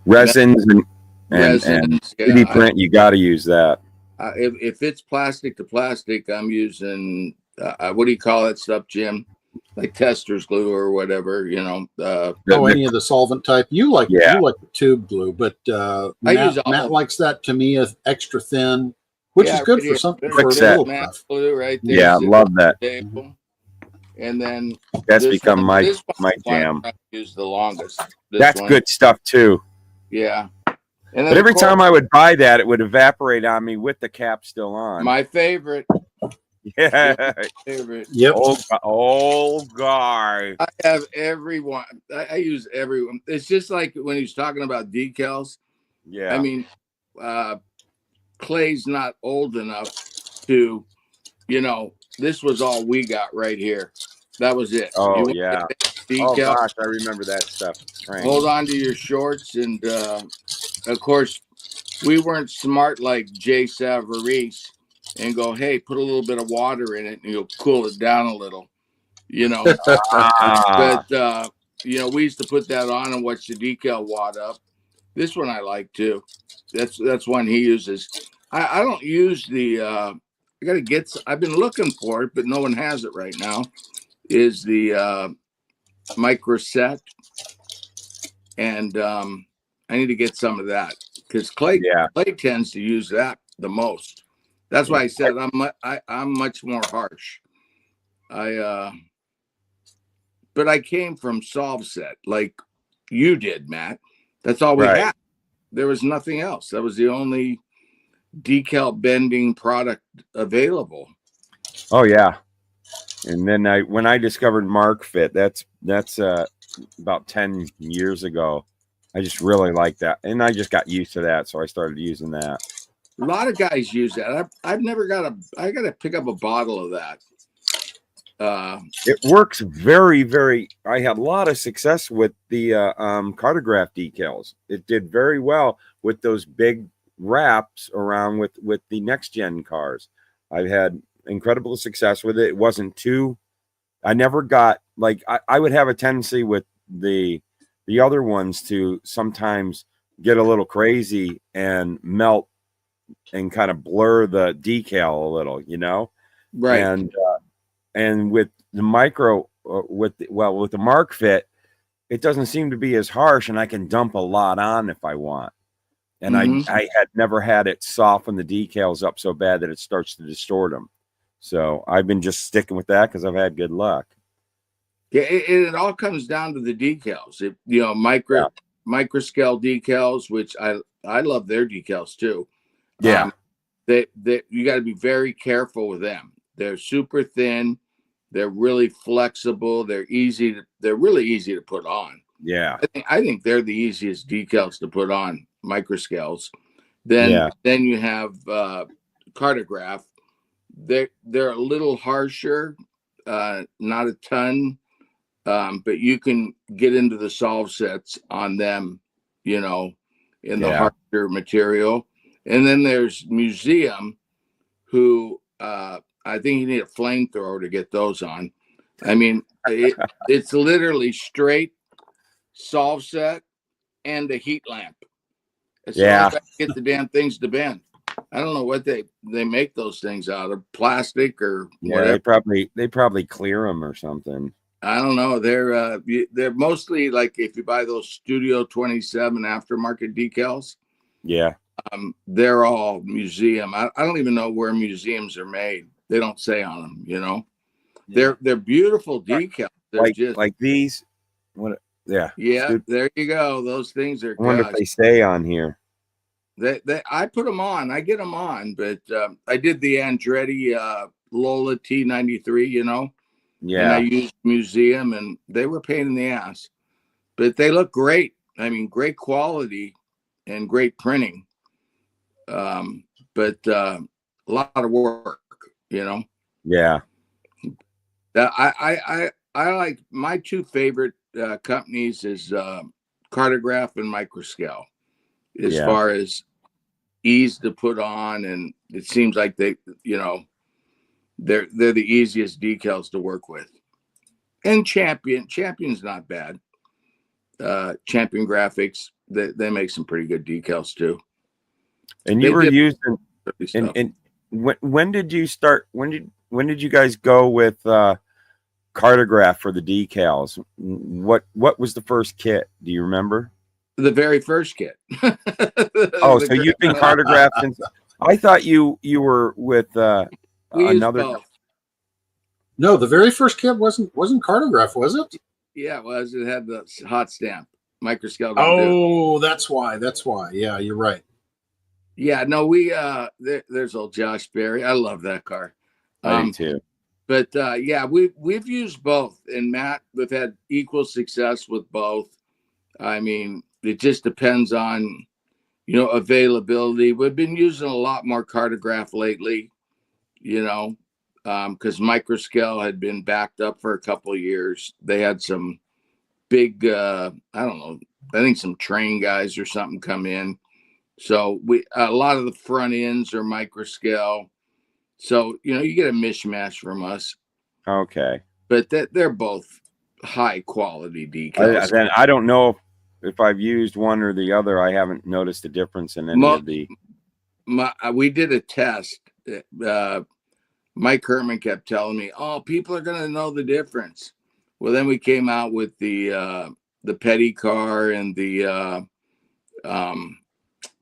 resins and resins. 3D print. You got to use that. If it's plastic to plastic, I'm using what do you call that stuff, Jim? Like tester's glue or whatever, you know. Any of the solvent type. You like the tube glue, but Matt likes that to me as extra thin, which is good for something for little stuff. Glue right there. Yeah, love that. And then that's become my jam. Use the longest. That's good stuff too. Yeah. And but every time I would buy that, it would evaporate on me with the cap still on. My favorite. Yeah. My favorite. Yep. Old guy. I have everyone. I use everyone. It's just like when he's talking about decals. Yeah. I mean, Clay's not old enough to, you know, this was all we got right here. That was it. Oh, yeah. Oh, gosh, I remember that stuff. Hold on to your shorts. And, of course, we weren't smart like Jay Savarese and go, hey, put a little bit of water in it and you'll cool it down a little, you know. But, you know, we used to put that on and watch the decal wad up. This one I like, too. That's one he uses. I don't use the I gotta get. I've been looking for it, but no one has it right now. Is the microset, and I need to get some of that because Clay tends to use that the most. That's why I said I'm much more harsh. But I came from Solve Set like you did, Matt. That's all we had. There was nothing else. That was the only decal bending product available. Oh yeah. And then when I discovered Mark Fit, that's about 10 years ago. I just really like that, and I just got used to that, so I started using that. A lot of guys use that. I've never got I got to pick up a bottle of that. It works very, very. I had a lot of success with the cartograph decals. It did very well with those big wraps around with the next gen cars. I've had incredible success with it. It wasn't too. I never got like I would have a tendency with the other ones to sometimes get a little crazy and melt and kind of blur the decal a little, you know, right? And with the micro, with the Mark Fit, it doesn't seem to be as harsh, and I can dump a lot on if I want. And I had never had it soften the decals up so bad that it starts to distort them. So I've been just sticking with that because I've had good luck. Yeah, it all comes down to the decals. You know, micro scale decals, which I love their decals too. Yeah, they you got to be very careful with them. They're super thin. They're really flexible. They're really easy to put on. Yeah, I think they're the easiest decals to put on, micro scales. Then you have cartograph. They're a little harsher, not a ton, but you can get into the solve sets on them, you know, in the harsher material. And then there's Museum, who I think you need a flamethrower to get those on. I mean, it's literally straight solve set and a heat lamp. As soon as I get the damn things to bend. I don't know what they make those things out of, plastic or whatever. They probably clear them or something. I don't know. They're mostly like if you buy those Studio 27 aftermarket decals. Yeah. They're all museum. I don't even know where museums are made. They don't say on them, you know. Yeah. They're beautiful decals. They're like these. What? Yeah. yeah. There you go. Those things are. I wonder if they say on here. I put them on. I get them on, but I did the Andretti Lola T93, you know, and I Yeah. used museum, and they were a pain in the ass, but they look great. I mean, great quality and great printing, but a lot of work, you know. Yeah. I like my two favorite companies is Cartograph and Microscale, as Yeah. far as ease to put on, and it seems like they, you know, they're the easiest decals to work with. And Champion's not bad. Champion Graphics, they make some pretty good decals too. And They you were did using stuff. and when did you start? When did you guys go with Cartograph for the decals? What was the first kit? Do you remember? The very first kit. Oh, so you've been Cartograph since. I thought you were with we used another. both. No, the very first kit wasn't Cartograph, was it? Yeah, it was. It had the hot stamp. Microscale. Oh, that's why. Yeah, you're right. Yeah, no, we there's old Josh Berry. I love that car. I do too. But yeah, we've used both, and Matt, we've had equal success with both. I mean, it just depends on, you know, availability. We've been using a lot more Cartograph lately, you know, because Microscale had been backed up for a couple of years. They had some big, I don't know, I think some train guys or something come in. So a lot of the front ends are Microscale. So, you know, you get a mishmash from us. Okay. But they're both high quality decals. I don't know if I've used one or the other. I haven't noticed a difference in any of the. We did a test. Mike Herman kept telling me, "Oh, people are going to know the difference." Well, then we came out with the Petty car and the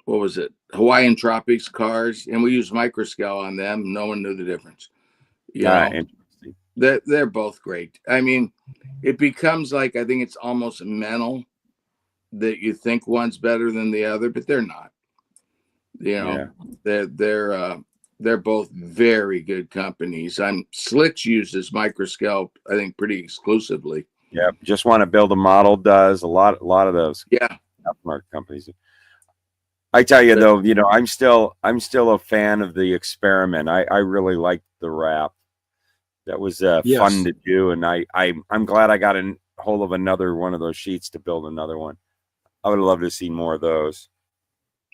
what was it, Hawaiian Tropics cars, and we used Microscale on them. No one knew the difference. You know, interesting. They're both great. I mean, it becomes like, I think it's almost mental that you think one's better than the other, but they're not. You know, they're both very good companies. Slicks uses Microscale, I think, pretty exclusively. Yeah, just want to build a model does a lot of those. Yeah, aftermarket companies. I tell you though, you know, I'm still a fan of the experiment. I really liked the wrap. That was fun to do, and I'm glad I got a hold of another one of those sheets to build another one. I would love to see more of those.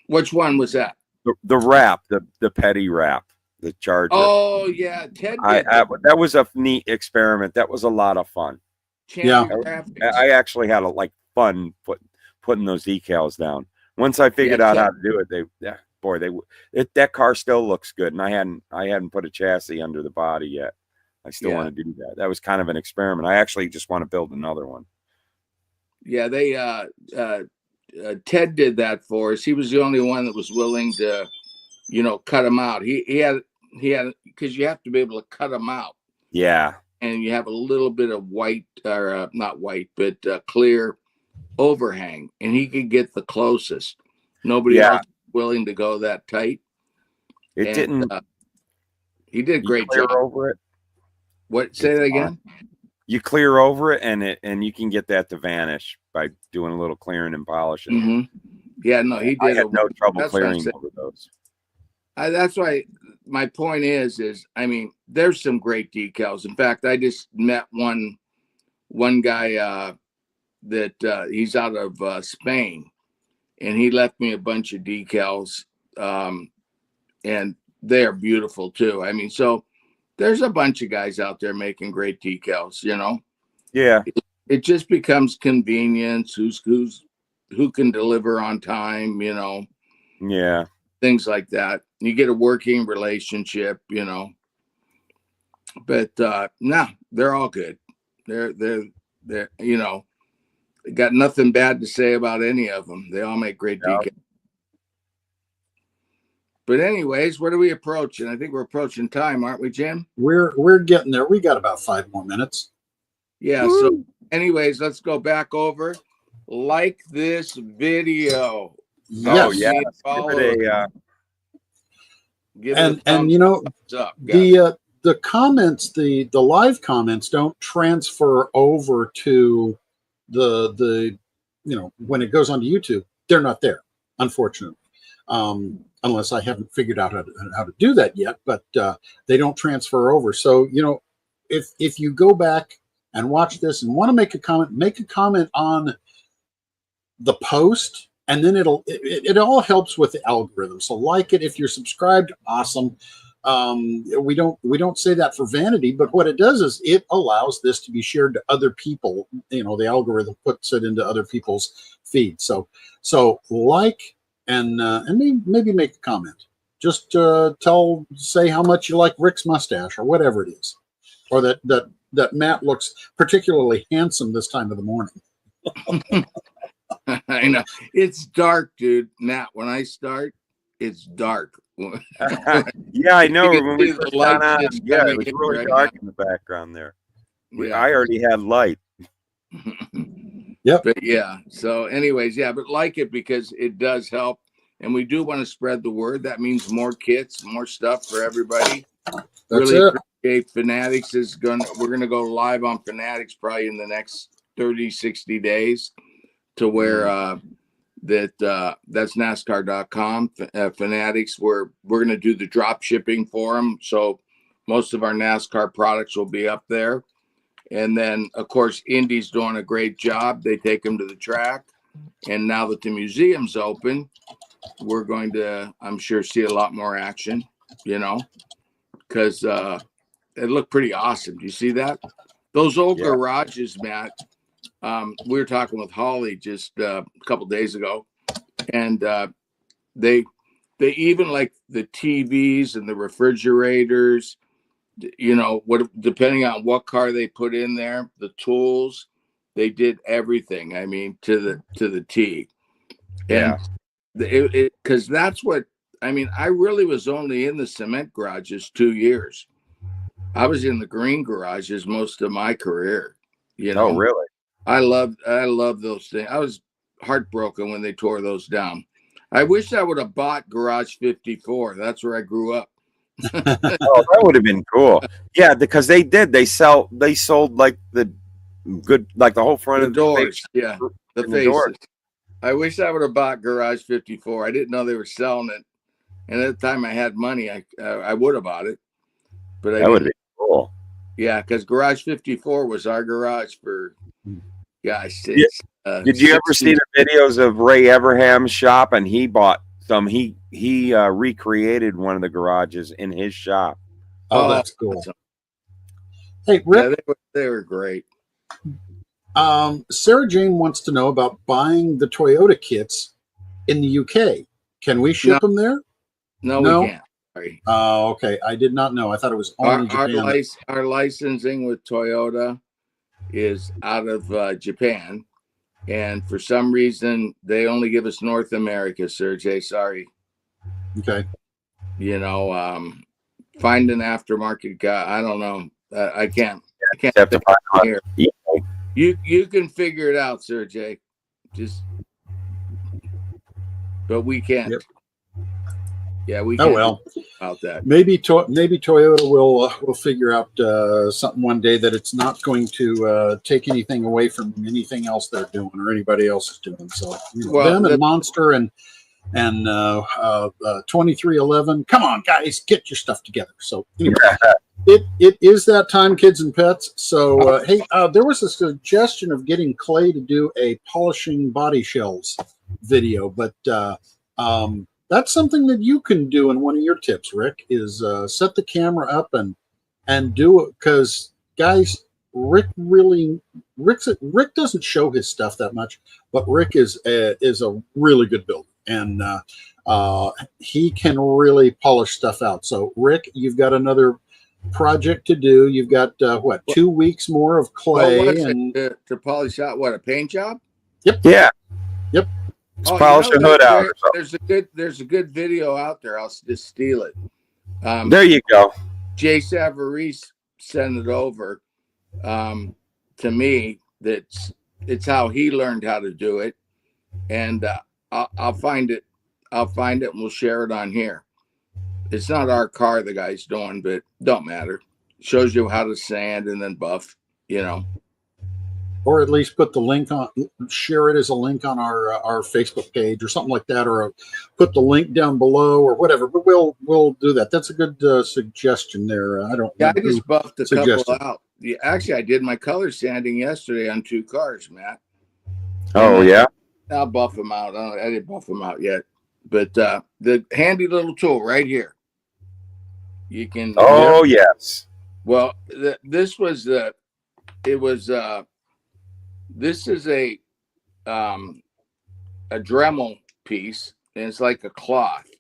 Which one was that? The wrap, the Petty wrap, the Charger. Oh yeah, Ted. That was a neat experiment. That was a lot of fun. Yeah, I actually had fun putting those decals down. Once I figured out how to do it, that car still looks good, and I hadn't put a chassis under the body yet. I still want to do that. That was kind of an experiment. I actually just want to build another one. Yeah, they Ted did that for us. He was the only one that was willing to, you know, cut them out. He had because you have to be able to cut them out. Yeah, and you have a little bit of white, or not white, but clear overhang, and he could get the closest. Nobody else willing to go that tight. He did a great job over it. What? Say that again. You clear over it, and you can get that to vanish by doing a little clearing and polishing. Mm-hmm. Yeah, no, he did. I had no trouble clearing over those. That's why my point is I mean, there's some great decals. In fact, I just met one guy that he's out of Spain, and he left me a bunch of decals, and they are beautiful too. I mean, so there's a bunch of guys out there making great decals, you know. Yeah, it just becomes convenience. Who can deliver on time, you know. Yeah, things like that. You get a working relationship, you know. But they're all good. They're you know, got nothing bad to say about any of them. They all make great decals. But anyways, what are we approaching? I think we're approaching time, aren't we, Jim? We're getting there. We got about 5 more minutes. Yeah. Woo. So anyways, let's go back over. Like this video. Oh Yes. yeah, Follow. give it a, Give it a And you know, thumbs up. Guys. the comments, the live comments don't transfer over to the you know, when it goes onto YouTube. They're not there, unfortunately, unless I haven't figured out how to do that yet. But they don't transfer over. So you know, if you go back and watch this and want to make a comment on the post, and then it all helps with the algorithm. So like it if you're subscribed, awesome. We don't say that for vanity, but what it does is it allows this to be shared to other people. You know, the algorithm puts it into other people's feeds. So like and maybe make a comment. Just say how much you like Rick's mustache or whatever it is, or that Matt looks particularly handsome this time of the morning. I know it's dark, dude. Matt, when I start, it's dark. yeah, I know. You can When we see the first light got on, just yeah, coming it was in really right dark now. in the background there. Yeah. I already had light. Yep. But yeah. So, anyways, yeah, but like it because it does help, and we do want to spread the word. That means more kits, more stuff for everybody. Really appreciate Fanatics we're gonna go live on Fanatics probably in the next 30, 60 days to where that's NASCAR.com. Fanatics, we're going to do the drop shipping for them. So most of our NASCAR products will be up there. And then, of course, Indy's doing a great job. They take them to the track. And now that the museum's open, we're going to, I'm sure, see a lot more action, you know, because it looked pretty awesome. Do you see that? Those old garages, Matt. We were talking with Holly just a couple days ago, and they even like the TVs and the refrigerators, you know, depending on what car they put in there, the tools, they did everything. I mean, to the T. Yeah. And because that's what I mean. I really was only in the cement garages 2 years. I was in the green garages most of my career. You know. Oh, really? I love those things. I was heartbroken when they tore those down. I wish I would have bought Garage 54. That's where I grew up. Oh, that would have been cool. Yeah, because they sold like the good, like the whole front The of doors. the Yeah, the the doors. faces. I wish I would have bought Garage 54. I didn't know they were selling it, and at the time I had money. I would have bought it, but that would have been cool. Yeah, because Garage 54 was our garage for. Gosh, did you ever see the videos of Ray Everham's shop? And he bought some. He recreated one of the garages in his shop. Oh, that's cool. Awesome. Hey, Rick, yeah, they were great. Sarah Jane wants to know about buying the Toyota kits in the UK. Can we ship them there? No, we can't. Sorry. Oh, okay. I did not know. I thought it was only Japan. Our licensing with Toyota is out of Japan, and for some reason they only give us North America, Sergey. Sorry. Okay. You know, find an aftermarket guy. I don't know. I can't have to find here. You can figure it out, Sergey. But we can't. Yep. Yeah, we can't. Oh well. About that. Maybe Toyota will figure out something one day that it's not going to take anything away from anything else they're doing or anybody else is doing. So them and Monster and 2311. Come on, guys, get your stuff together. So anyway, it is that time, kids and pets. So hey, there was a suggestion of getting Clay to do a polishing body shells video, but that's something that you can do in one of your tips, Rick, is set the camera up and do it. Because guys, Rick doesn't show his stuff that much, but Rick is a really good builder, and he can really polish stuff out. So Rick, you've got another project to do. You've got 2 weeks more of clay to polish out. What, a paint job? Yep. Yeah. Yep. Just polish the hood out. There's a good video out there. I'll just steal it. There you go. Jay Savarese sent it over to me. It's how he learned how to do it, and I'll find it. I'll find it and we'll share it on here. It's not our car the guy's doing, but don't matter. Shows you how to sand and then buff, you know. Or at least put the link on, share it as a link on our Facebook page or something like that, or put the link down below or whatever. But we'll do that. That's a good suggestion there. I just buffed a couple out. Yeah, actually, I did my color sanding yesterday on 2 cars, Matt. Oh yeah. I'll buff them out. I didn't buff them out yet, but the handy little tool right here. You can. Oh yes. Well, this is a Dremel piece, and it's like a cloth,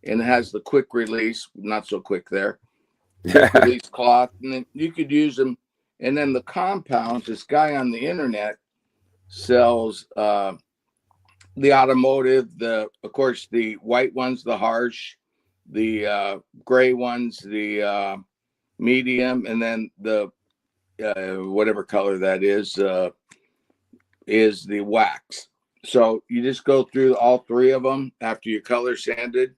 and it has the quick release, not so quick there, quick release cloth, and then you could use them. And then the compounds, this guy on the internet sells the automotive, of course, the white ones, the harsh, the gray ones, the medium, and then the whatever color that is the wax. So you just go through all 3 of them after you color sanded.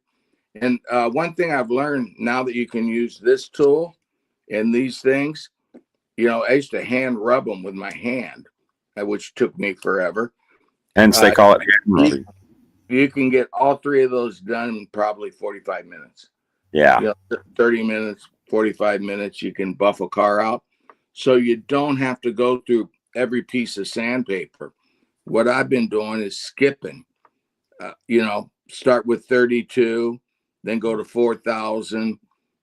And one thing I've learned now that you can use this tool and these things, you know, I used to hand rub them with my hand, which took me forever. Hence they call it hand rubbing. You can get all 3 of those done in probably 45 minutes. Yeah. You know, 30 minutes, 45 minutes, you can buff a car out. So you don't have to go through every piece of sandpaper. What I've been doing is skipping, you know, start with 32, then go to 4,000,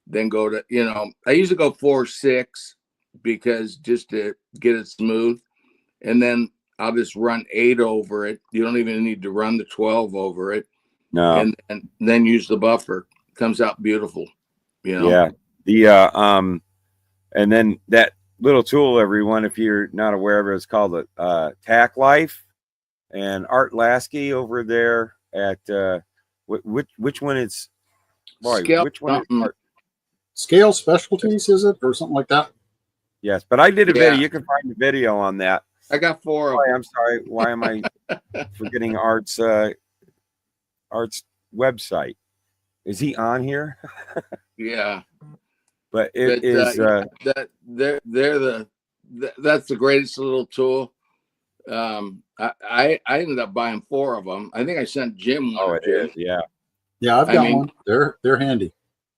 then go to, you know, I usually go 4.6 because just to get it smooth. And then I'll just run 8 over it. You don't even need to run the 12 over it. No. And then use the buffer. Comes out beautiful, you know. Yeah. The and then that little tool, everyone, if you're not aware of it, it's called the Tack Life. And Art Lasky over there at which one is Scale, which one is Scale Specialties, is it, or something like that? Yes, but I did a video. You can find the video on that. I got 4 of them. I'm sorry. Why am I forgetting Art's website? Is he on here? Yeah. But it is that's the greatest little tool. I ended up buying 4 of them. I think I sent Jim one. Oh, it is. Yeah. Yeah, I've got one. They're handy.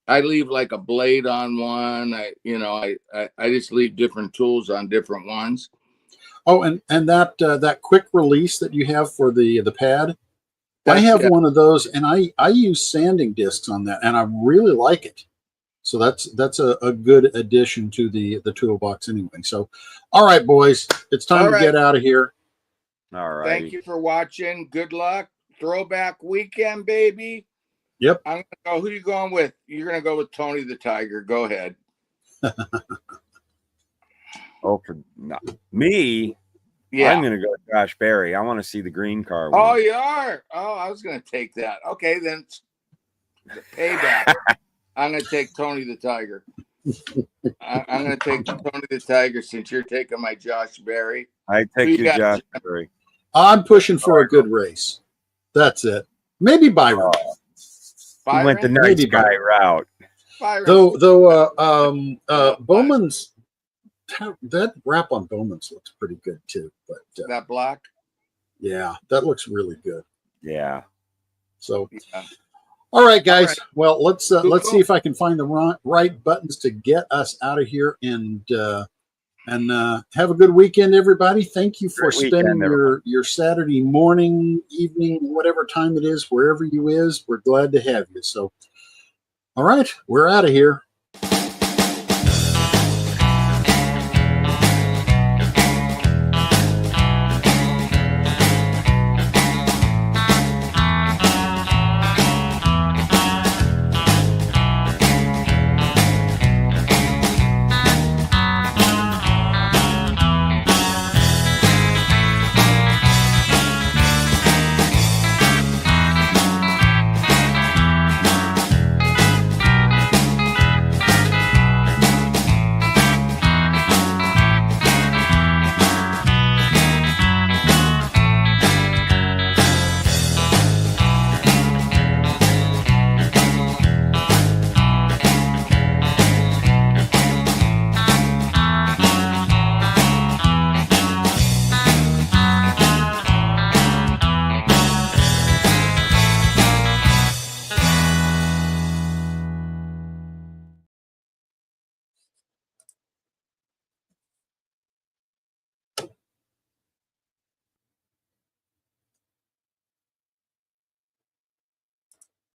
I leave like a blade on one. I just leave different tools on different ones. Oh, and that quick release that you have for the pad, I have one of those, and I use sanding discs on that, and I really like it. So that's a good addition to the toolbox anyway. So, all right, boys, it's time to get out of here. All right. Thank you for watching. Good luck. Throwback weekend, baby. Yep. I'm gonna go. Who you going with? You're gonna go with Tony the Tiger. Go ahead. Oh, for me. Yeah. I'm gonna go with Josh Berry. I want to see the green car win. Oh, you are. Oh, I was gonna take that. Okay, then the payback. I'm going to take Tony the Tiger. I'm going to take Tony the Tiger since you're taking my Josh Berry. I take your Josh Berry. I'm pushing for a good race. That's it. Maybe Byron. He went the nice guy route. Byron. Though Bowman's, that wrap on Bowman's looks pretty good too. But that black? Yeah, that looks really good. Yeah. So. Yeah. All right, guys. All right. Well, let's see if I can find the right buttons to get us out of here and have a good weekend, everybody. Thank you for spending your Saturday morning, evening, whatever time it is, wherever you is. We're glad to have you. So, all right, we're out of here.